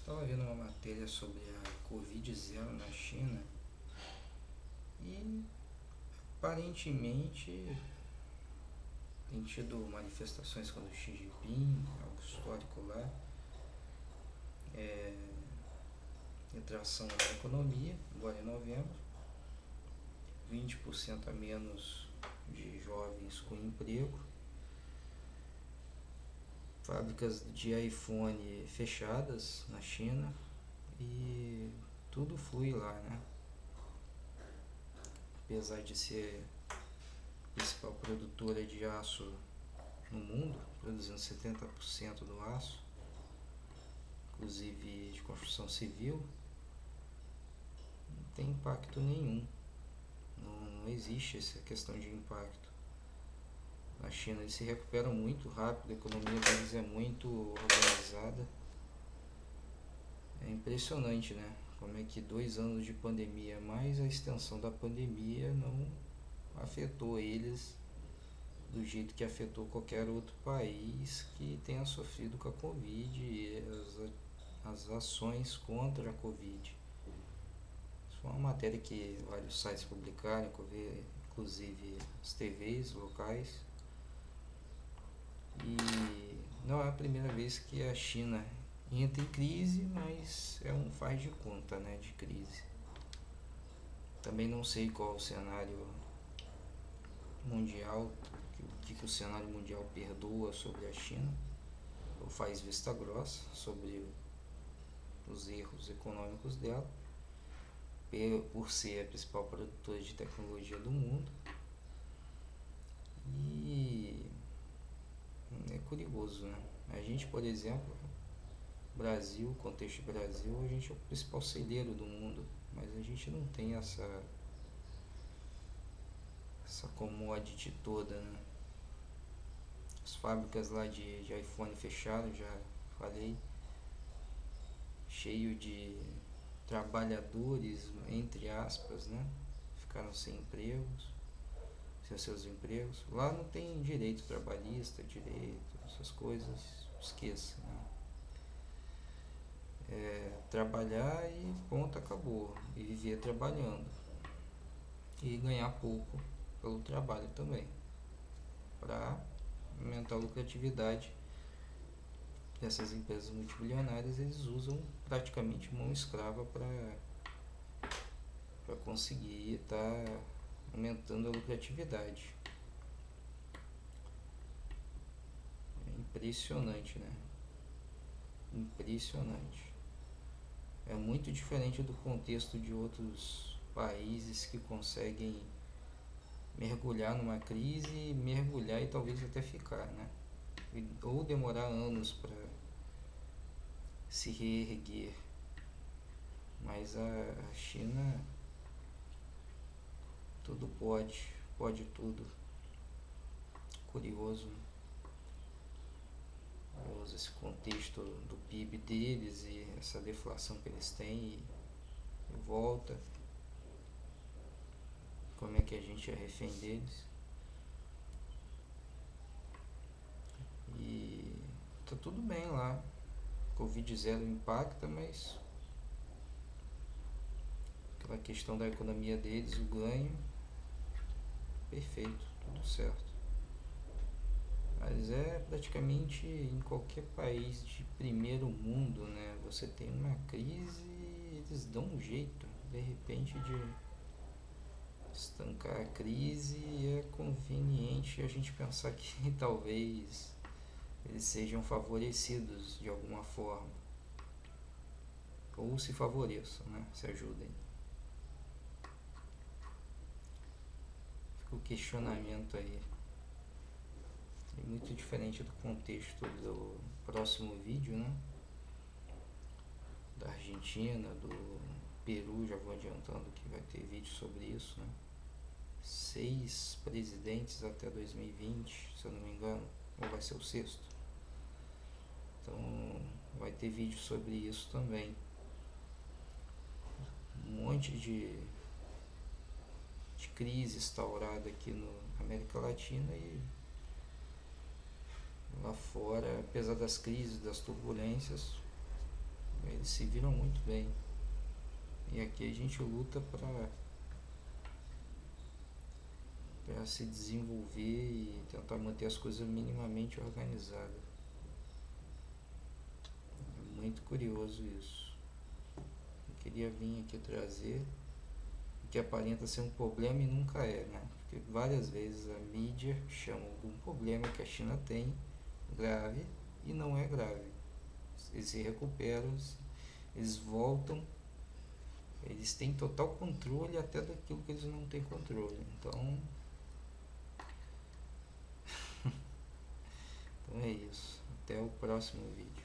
Estava vendo uma matéria sobre a Covid-0 na China e aparentemente tem tido manifestações contra o Xi Jinping, algo histórico lá, é, retração da economia, agora em novembro, 20% a menos de jovens com emprego, fábricas de iPhone fechadas na China e tudo flui lá, né? Apesar de ser a principal produtora de aço no mundo, produzindo 70% do aço, inclusive de construção civil, não tem impacto nenhum. Não existe essa questão de impacto. Na China eles se recuperam muito rápido, a economia deles é muito organizada. É impressionante, né? Como é que 2 anos de pandemia mais a extensão da pandemia não afetou eles do jeito que afetou qualquer outro país que tenha sofrido com a Covid e as ações contra a Covid. Isso foi uma matéria que vários sites publicaram, inclusive as TVs locais. E não é a primeira vez que a China entra em crise, mas é um faz de conta, né, de crise. Também não sei qual o cenário mundial, o que o cenário mundial perdoa sobre a China, ou faz vista grossa sobre os erros econômicos dela, por ser a principal produtora de tecnologia do mundo. E é curioso, né? A gente, por exemplo, Brasil, contexto Brasil, a gente é o principal celeiro do mundo, mas a gente não tem essa commodity toda, né? As fábricas lá de iPhone fecharam, já falei, cheio de trabalhadores, entre aspas, né? Ficaram sem empregos, sem seus empregos. Lá não tem direito trabalhista, direito, essas coisas, esqueça, né? Trabalhar e ponto, acabou. E viver trabalhando. E ganhar pouco pelo trabalho também. Para aumentar a lucratividade dessas empresas multibilionárias, eles usam praticamente mão escrava para conseguir estar aumentando a lucratividade. É impressionante, né? Impressionante. É muito diferente do contexto de outros países que conseguem mergulhar numa crise, mergulhar e talvez até ficar, né? Ou demorar anos para se reerguer. Mas a China tudo pode tudo. Curioso, né? Curioso esse contexto do PIB deles e essa deflação que eles têm e volta. Como é que a gente é refém deles. E tá tudo bem lá. Covid-0 impacta, mas aquela questão da economia deles, o ganho, perfeito, tudo certo. Mas é praticamente em qualquer país de primeiro mundo, né? Você tem uma crise e eles dão um jeito, de repente, de estancar a crise, e é conveniente a gente pensar que talvez eles sejam favorecidos de alguma forma. Ou se favoreçam, né? Se ajudem. Fica o questionamento aí. É muito diferente do contexto do próximo vídeo, né? Da Argentina, do Peru, já vou adiantando que vai ter vídeo sobre isso, né? 6 presidentes até 2020, se eu não me engano, ou vai ser o sexto. Então vai ter vídeo sobre isso também. Um monte de crise instaurada aqui na América Latina e lá fora, apesar das crises, das turbulências, Eles se viram muito bem. E aqui a gente luta para se desenvolver e tentar manter as coisas minimamente organizadas. É muito curioso isso. Eu queria vir aqui trazer que aparenta ser um problema e nunca é, né? Porque várias vezes a mídia chama algum problema que a China tem grave e não é grave. Eles se recuperam, eles voltam, eles têm total controle até daquilo que eles não têm controle. Então é isso. Até o próximo vídeo.